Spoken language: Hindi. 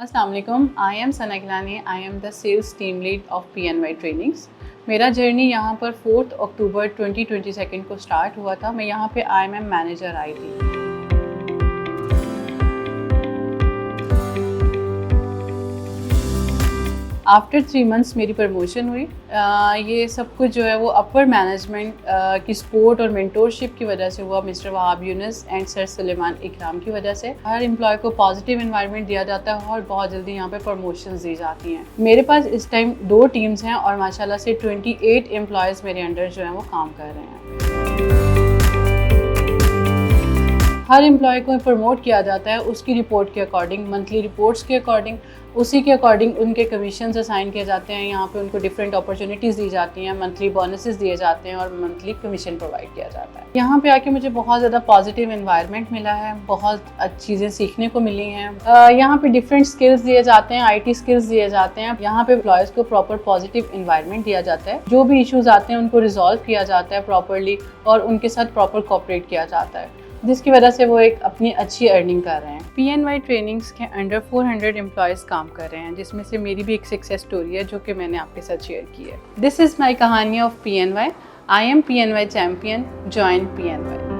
अस्सलाम वालेकुम, I am Sana Gilani. I am the sales team lead of PNY trainings. मेरा जर्नी यहाँ पर 4 अक्टूबर 2022 को स्टार्ट हुआ था। मैं यहाँ पे IMM मैनेजर आई थी। आफ्टर 3 मंथ्स मेरी प्रमोशन हुई। ये सब कुछ जो है वो अपर मैनेजमेंट की सपोर्ट और मेंटोरशिप की वजह से हुआ, mister Wahab Younus and sir Suleman Ikram की वजह से। हर एम्प्लॉय को पॉजिटिव एनवायरनमेंट दिया जाता है और बहुत जल्दी यहाँ पे प्रमोशंस दी जाती हैं। मेरे पास इस टाइम 2 टीम्स हैं और माशाल्लाह से 28 एम्प्लॉयज़ मेरे अंडर जो हैं वो काम कर रहे हैं। हर एम्प्लॉय को प्रमोट किया जाता है उसकी रिपोर्ट के अकॉर्डिंग, मंथली रिपोर्ट्स के अकॉर्डिंग, उसी के अकॉर्डिंग उनके कमीशन असाइन किए जाते हैं। यहाँ पे उनको डिफरेंट अपॉर्चुनिटीज़ दी जाती हैं, मंथली बोनसेस दिए जाते हैं और मंथली कमीशन प्रोवाइड किया जाता है। यहाँ पे आके मुझे बहुत ज़्यादा पॉजिटिव एनवायरनमेंट मिला है, बहुत अच्छी चीज़ें सीखने को मिली हैं। यहाँ पे डिफरेंट स्किल्स दिए जाते हैं, IT स्किल्स दिए जाते हैं। यहाँ पे एम्प्लॉयज़ को प्रॉपर पॉजिटिव एनवायरनमेंट दिया जाता है। जो भी इशूज़ आते हैं उनको रिजॉल्व किया जाता है प्रॉपरली और उनके साथ प्रॉपर कोऑपरेट किया जाता है, जिसकी वजह से वो एक अपनी अच्छी अर्निंग कर रहे हैं। PNY ट्रेनिंग्स के अंडर 400 एम्प्लॉयज़ काम कर रहे हैं, जिसमें से मेरी भी एक सक्सेस स्टोरी है जो कि मैंने आपके साथ शेयर की है। दिस इज़ माई कहानी of PNY। I am PNY champion, join PNY।